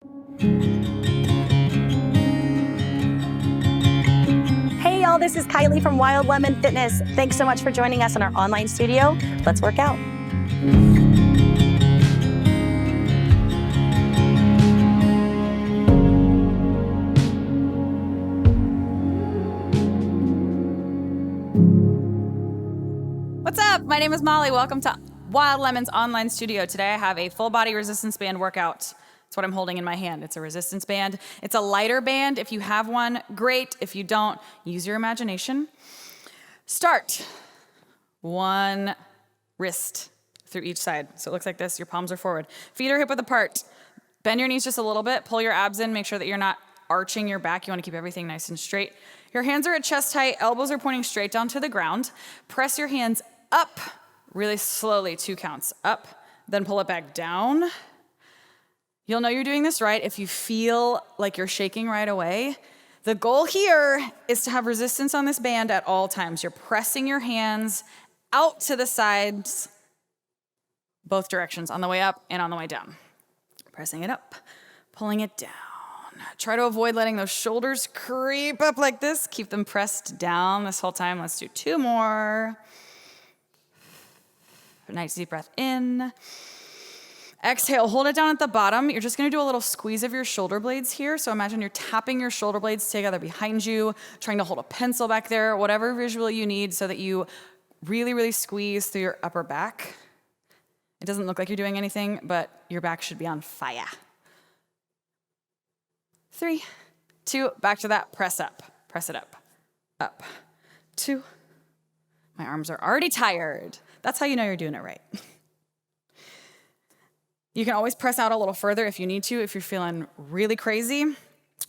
Hey y'all, this is Kylie from Wild Lemon Fitness. Thanks so much for joining us in our online studio. Let's work out. What's up? My name is Molly. Welcome to Wild Lemon's online studio. Today I have a full body resistance band workout. That's what I'm holding in my hand. It's a resistance band. It's a lighter band. If you have one, great. If you don't, use your imagination. Start. One wrist through each side. So it looks like this. Your palms are forward. Feet are hip width apart. Bend your knees just a little bit. Pull your abs in. Make sure that you're not arching your back. You want to keep everything nice and straight. Your hands are at chest height. Elbows are pointing straight down to the ground. Press your hands up really slowly, 2 counts. Up, then pull it back down. You'll know you're doing this right if you feel like you're shaking right away. The goal here is to have resistance on this band at all times. You're pressing your hands out to the sides, both directions, on the way up and on the way down. Pressing it up, pulling it down. Try to avoid letting those shoulders creep up like this. Keep them pressed down this whole time. Let's do 2 more. Nice deep breath in. Exhale, hold it down at the bottom. You're just gonna do a little squeeze of your shoulder blades here. So imagine you're tapping your shoulder blades together behind you, trying to hold a pencil back there, whatever visual you need so that you really, really squeeze through your upper back. It doesn't look like you're doing anything, but your back should be on fire. 3, 2, back to that, press up, press it up, up, 2. My arms are already tired. That's how you know you're doing it right. You can always press out a little further if you need to. If you're feeling really crazy,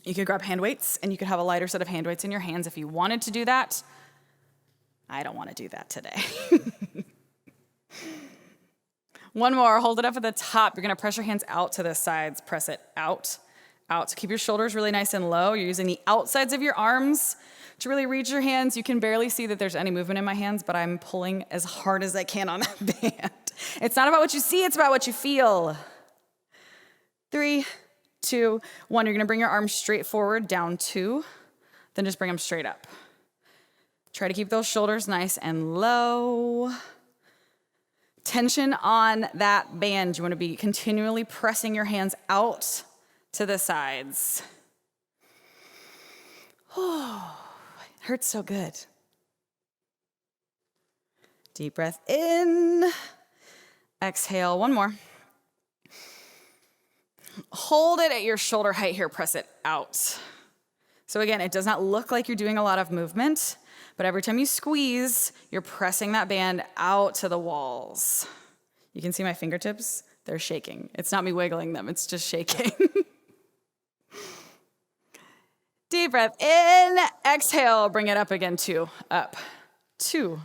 you could grab hand weights and you could have a lighter set of hand weights in your hands if you wanted to do that. I don't want to do that today. 1 more, hold it up at the top. You're gonna press your hands out to the sides. Press it out, out. So keep your shoulders really nice and low. You're using the outsides of your arms to really reach your hands. You can barely see that there's any movement in my hands, but I'm pulling as hard as I can on that band. It's not about what you see, it's about what you feel. 3, 2, 1. You're gonna bring your arms straight forward, down 2, then just bring them straight up. Try to keep those shoulders nice and low. Tension on that band. You wanna be continually pressing your hands out to the sides. Oh, it hurts so good. Deep breath in. Exhale, 1 more. Hold it at your shoulder height here, press it out. So again, it does not look like you're doing a lot of movement, but every time you squeeze, you're pressing that band out to the walls. You can see my fingertips, they're shaking. It's not me wiggling them, it's just shaking. Deep breath in, exhale, bring it up again, 2, up, 2.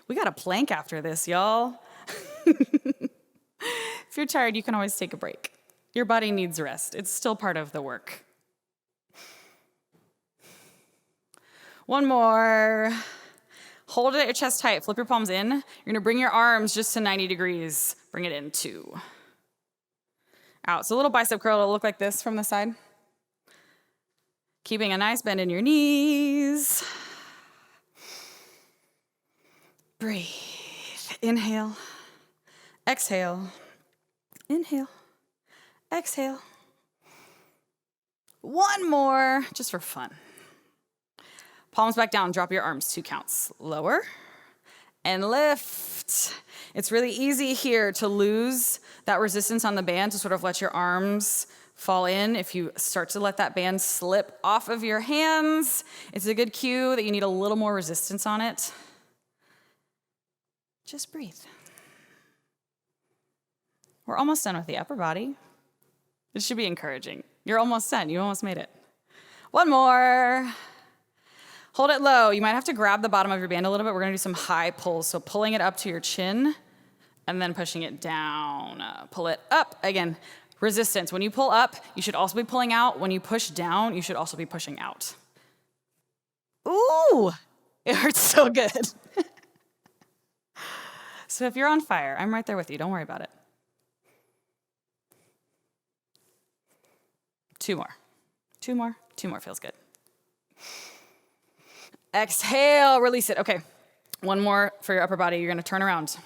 We got a plank after this, y'all. If you're tired, you can always take a break. Your body needs rest. It's still part of the work. 1 more. Hold it at your chest height. Flip your palms in. You're gonna bring your arms just to 90 degrees. Bring it in, 2. Out. So a little bicep curl. It'll look like this from the side. Keeping a nice bend in your knees. Breathe. Inhale. Exhale. Inhale. Exhale. 1 more, just for fun. Palms back down, drop your arms, 2 counts. Lower and lift. It's really easy here to lose that resistance on the band, to sort of let your arms fall in. If you start to let that band slip off of your hands, it's a good cue that you need a little more resistance on it. Just breathe. We're almost done with the upper body. It should be encouraging. You're almost done. You almost made it. 1 more. Hold it low. You might have to grab the bottom of your band a little bit. We're gonna do some high pulls. So pulling it up to your chin and then pushing it down. Pull it up. Again, resistance. When you pull up, you should also be pulling out. When you push down, you should also be pushing out. Ooh, it hurts so good. So if you're on fire, I'm right there with you. Don't worry about it. 2 more. 2 more. 2 more feels good. Exhale, release it. Okay, 1 more for your upper body. You're gonna turn around.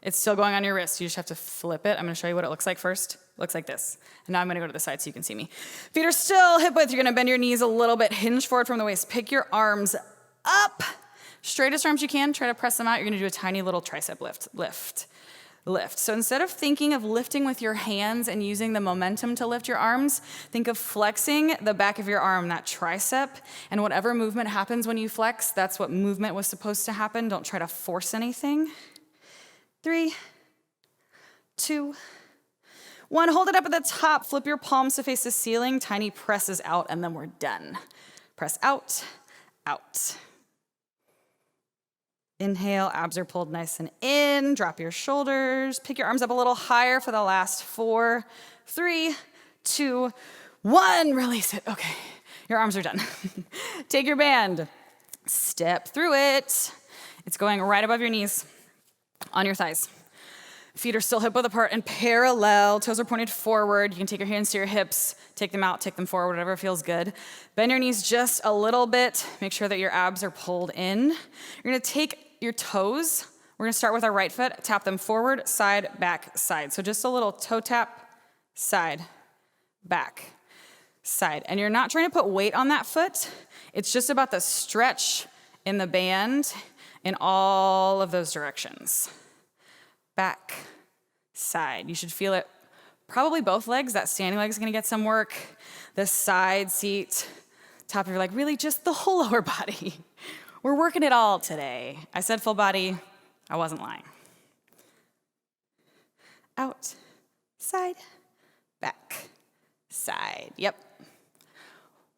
It's still going on your wrist. You just have to flip it. I'm gonna show you what it looks like first. It looks like this. And now I'm gonna go to the side so you can see me. Feet are still hip width. You're gonna bend your knees a little bit, hinge forward from the waist. Pick your arms up. Straightest arms you can. Try to press them out. You're gonna do a tiny little tricep lift. So instead of thinking of lifting with your hands and using the momentum to lift your arms, think of flexing the back of your arm, that tricep, and whatever movement happens when you flex, that's what movement was supposed to happen. Don't try to force anything. 3, 2, 1. Hold it up at the top. Flip your palms to face the ceiling. Tiny presses out, and then we're done. Press out, out. Inhale, abs are pulled nice and in. Drop your shoulders. Pick your arms up a little higher for the last 4, 3, 2, 1. Release it. Okay, your arms are done. Take your band. Step through it. It's going right above your knees, on your thighs. Feet are still hip width apart and parallel. Toes are pointed forward. You can take your hands to your hips, take them out, take them forward, whatever feels good. Bend your knees just a little bit. Make sure that your abs are pulled in. You're gonna take your toes. We're gonna start with our right foot, tap them forward, side, back, side. So just a little toe tap, side, back, side. And you're not trying to put weight on that foot. It's just about the stretch in the band in all of those directions. Back, side. You should feel it probably both legs. That standing leg is gonna get some work. The side seat, top of your leg, really just the whole lower body. We're working it all today. I said full body, I wasn't lying. Out, side, back, side. Yep.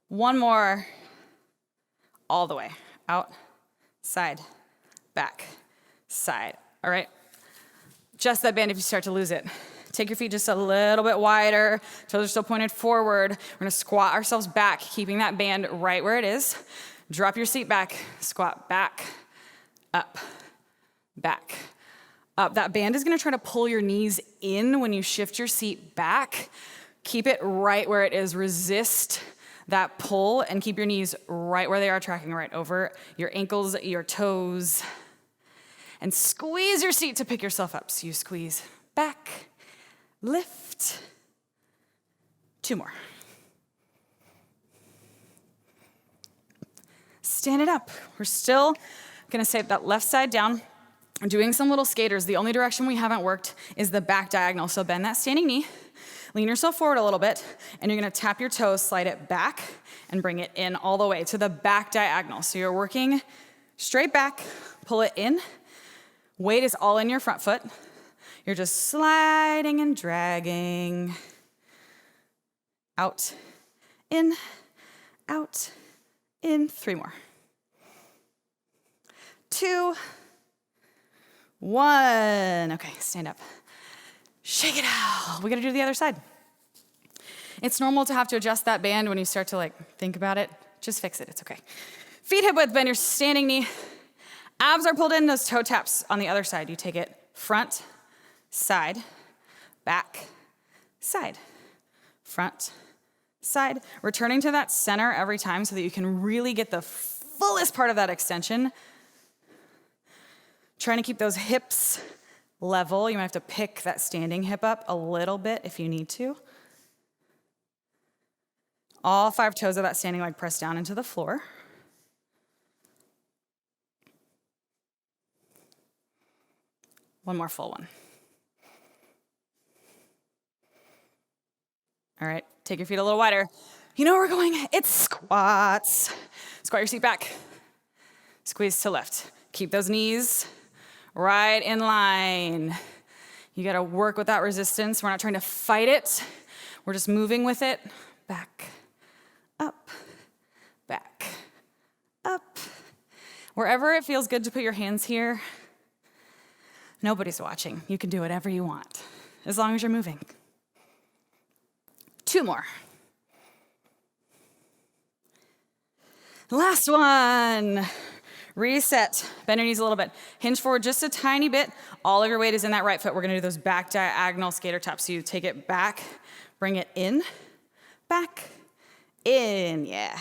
1 more, all the way. Out, side, back, side. All right. Just that band if you start to lose it. Take your feet just a little bit wider. Toes are still pointed forward. We're gonna squat ourselves back, keeping that band right where it is. Drop your seat back, squat back, up, back, up. That band is gonna try to pull your knees in when you shift your seat back. Keep it right where it is. Resist that pull and keep your knees right where they are, tracking right over your ankles, your toes. And squeeze your seat to pick yourself up. So you squeeze back, lift. 2 more. Stand it up. We're still gonna save that left side down. We're doing some little skaters. The only direction we haven't worked is the back diagonal. So bend that standing knee, lean yourself forward a little bit, and you're gonna tap your toes, slide it back, and bring it in all the way to the back diagonal. So you're working straight back, pull it in. Weight is all in your front foot. You're just sliding and dragging. Out, in, 3 more. 2, 1. Okay, stand up. Shake it out. We gotta do the other side. It's normal to have to adjust that band when you start to think about it. Just fix it, it's okay. Feet hip width, bend your standing knee. Abs are pulled in, those toe taps on the other side. You take it front, side, back, side, front, side. Returning to that center every time so that you can really get the fullest part of that extension. Trying to keep those hips level. You might have to pick that standing hip up a little bit if you need to. All 5 toes of that standing leg press down into the floor. One more full one. All right, take your feet a little wider. You know where we're going? It's squats. Squat your seat back. Squeeze to lift. Keep those knees right in line. You gotta work with that resistance. We're not trying to fight it. We're just moving with it. Back, up, back, up. Wherever it feels good to put your hands here, nobody's watching. You can do whatever you want, as long as you're moving. 2 more. Last one. Reset. Bend your knees a little bit. Hinge forward just a tiny bit. All of your weight is in that right foot. We're gonna do those back diagonal skater taps. So you take it back, bring it in, back, in, yeah.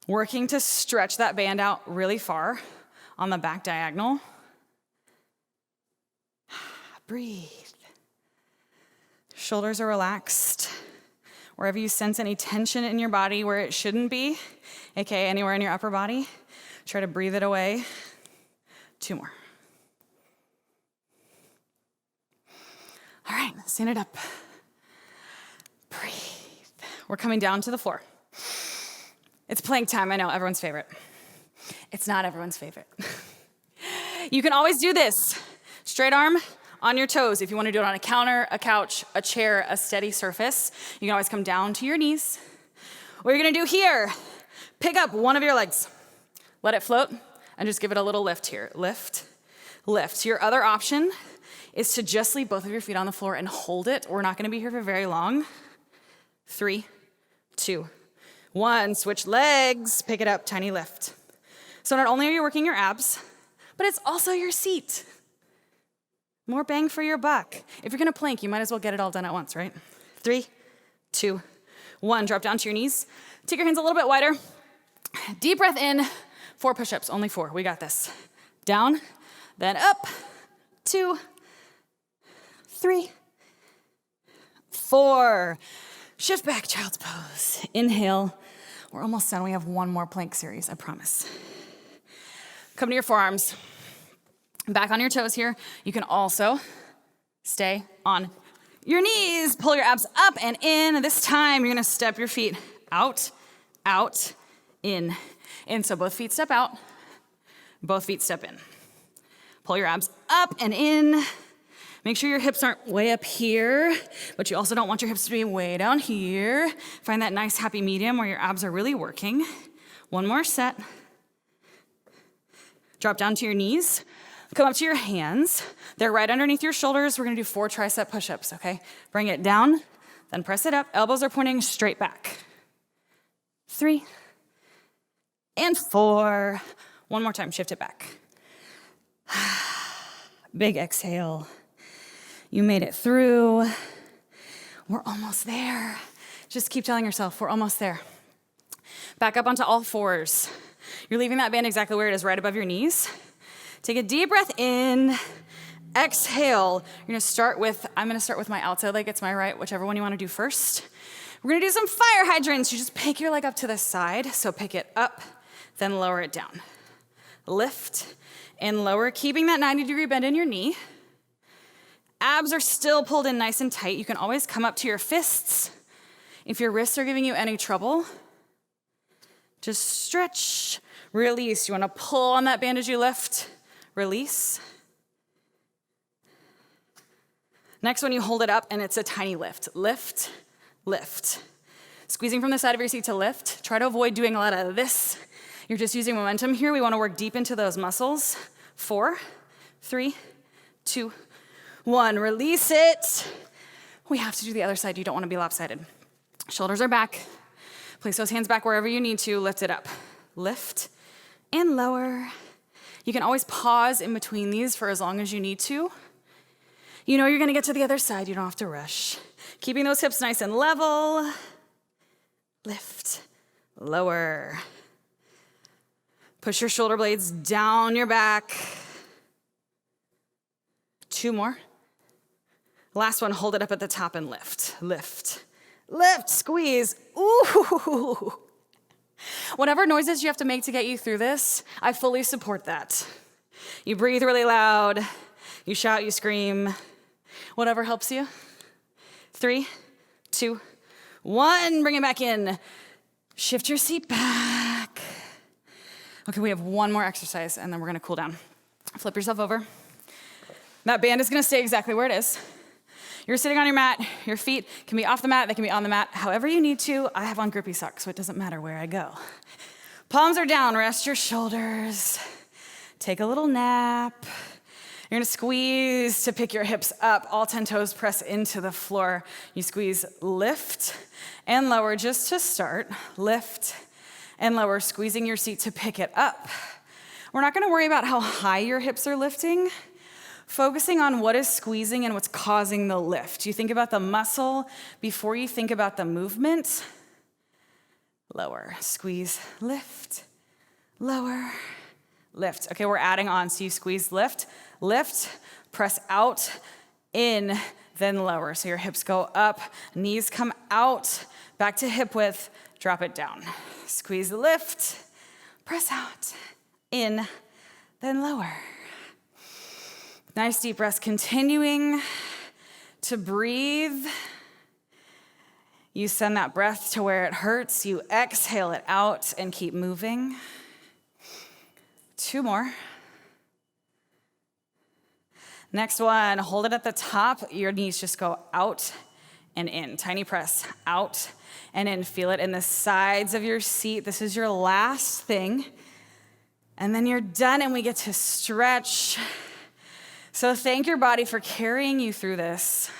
Working to stretch that band out really far on the back diagonal. Breathe. Shoulders are relaxed. Wherever you sense any tension in your body where it shouldn't be, aka anywhere in your upper body, try to breathe it away. 2 more. All right, stand it up. Breathe. We're coming down to the floor. It's plank time, I know, everyone's favorite. It's not everyone's favorite. You can always do this. Straight arm on your toes. If you want to do it on a counter, a couch, a chair, a steady surface, you can always come down to your knees. What you're gonna do here, pick up one of your legs, let it float, and just give it a little lift here. Lift, lift. Your other option is to just leave both of your feet on the floor and hold it. We're not gonna be here for very long. 3, 2, 1, switch legs, pick it up, tiny lift. So not only are you working your abs, but it's also your seat. More bang for your buck. If you're gonna plank, you might as well get it all done at once, right? 3, 2, 1, drop down to your knees. Take your hands a little bit wider. Deep breath in, 4 push-ups, only 4, we got this. Down, then up, 2, 3, 4. Shift back, child's pose. Inhale. We're almost done. We have 1 more plank series, I promise. Come to your forearms. Back on your toes here. You can also stay on your knees. Pull your abs up and in. This time, you're gonna step your feet out, out, in. In, so both feet step out, both feet step in. Pull your abs up and in. Make sure your hips aren't way up here, but you also don't want your hips to be way down here. Find that nice happy medium where your abs are really working. 1 more set. Drop down to your knees. Come up to your hands. They're right underneath your shoulders. We're gonna do 4 tricep push-ups, okay? Bring it down, then press it up. Elbows are pointing straight back. 3 and 4. 1 more time, shift it back. Big exhale. You made it through. We're almost there. Just keep telling yourself, we're almost there. Back up onto all 4s. You're leaving that band exactly where it is, right above your knees. Take a deep breath in. Exhale. You're gonna start with, I'm gonna start with my outside leg, it's my right, whichever one you wanna do first. We're gonna do some fire hydrants. You just pick your leg up to the side. So pick it up, then lower it down. Lift and lower, keeping that 90-degree bend in your knee. Abs are still pulled in nice and tight. You can always come up to your fists. If your wrists are giving you any trouble, just stretch, release. You wanna pull on that band as you lift, release. Next one, you hold it up and it's a tiny lift. Lift, lift. Squeezing from the side of your seat to lift. Try to avoid doing a lot of this. You're just using momentum here. We wanna work deep into those muscles. 4, 3, 2, 1, release it. We have to do the other side. You don't wanna be lopsided. Shoulders are back. Place those hands back wherever you need to. Lift it up. Lift and lower. You can always pause in between these for as long as you need to. You know you're gonna get to the other side. You don't have to rush. Keeping those hips nice and level. Lift, lower. Push your shoulder blades down your back. 2 more. Last one, hold it up at the top and lift, lift, lift, squeeze. Ooh. Whatever noises you have to make to get you through this, I fully support that. You breathe really loud, you shout, you scream, whatever helps you. 3, 2, 1, bring it back in. Shift your seat back. Okay, we have 1 more exercise and then we're gonna cool down. Flip yourself over. That band is gonna stay exactly where it is. You're sitting on your mat, your feet can be off the mat, they can be on the mat, however you need to. I have on grippy socks, so it doesn't matter where I go. Palms are down, rest your shoulders. Take a little nap. You're gonna squeeze to pick your hips up. All 10 toes press into the floor. You squeeze, lift and lower just to start. Lift and lower, squeezing your seat to pick it up. We're not gonna worry about how high your hips are lifting. Focusing on what is squeezing and what's causing the lift. You think about the muscle before you think about the movement. lower. Squeeze, lift, lower, lift. Okay, we're adding on. So you squeeze, lift, lift, press out, in, then lower. So your hips go up, knees come out, back to hip width, drop it down. Squeeze, lift, press out, in, then lower. Nice deep breaths, continuing to breathe. You send that breath to where it hurts. You exhale it out and keep moving. 2 more. Next one, hold it at the top. Your knees just go out and in. Tiny press, out and in. Feel it in the sides of your seat. This is your last thing. And then you're done and we get to stretch. So thank your body for carrying you through this,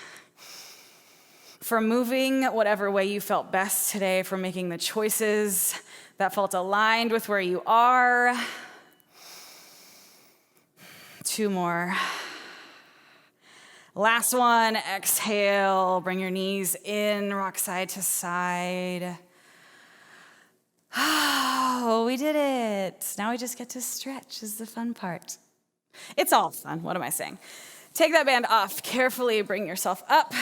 for moving whatever way you felt best today, for making the choices that felt aligned with where you are. 2 more. Last one, exhale, bring your knees in, rock side to side. Oh, we did it. Now we just get to stretch is the fun part. It's all fun, what am I saying? Take that band off, carefully bring yourself up.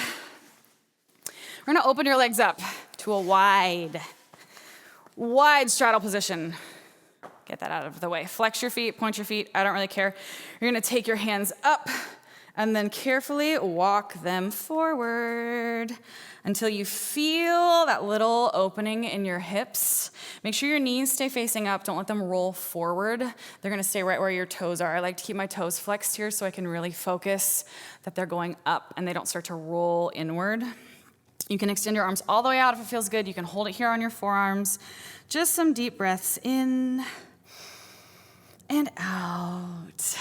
We're gonna open your legs up to a wide straddle position. Get that out of the way. Flex your feet, point your feet, I don't really care. You're gonna take your hands up and then carefully walk them forward until you feel that little opening in your hips. Make sure your knees stay facing up. Don't let them roll forward. They're gonna stay right where your toes are. I like to keep my toes flexed here so I can really focus that they're going up and they don't start to roll inward. You can extend your arms all the way out if it feels good. You can hold it here on your forearms. Just some deep breaths in and out.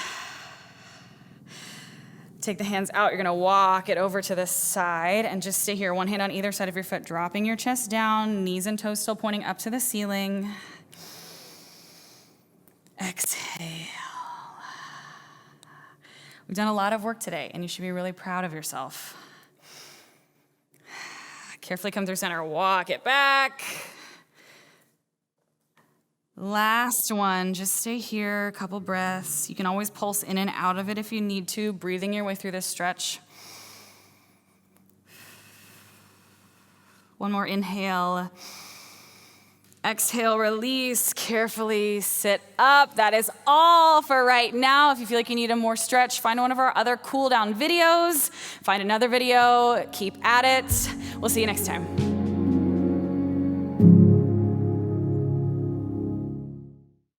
Take the hands out. You're gonna walk it over to the side and just stay here. One hand on either side of your foot, dropping your chest down, knees and toes still pointing up to the ceiling. Exhale. We've done a lot of work today and you should be really proud of yourself. Carefully come through center, walk it back. Last one, just stay here, a couple breaths. You can always pulse in and out of it if you need to, breathing your way through this stretch. One more inhale. Exhale, release, carefully sit up. That is all for right now. If you feel like you need a more stretch, find one of our other cool down videos. Find another video, keep at it. We'll see you next time.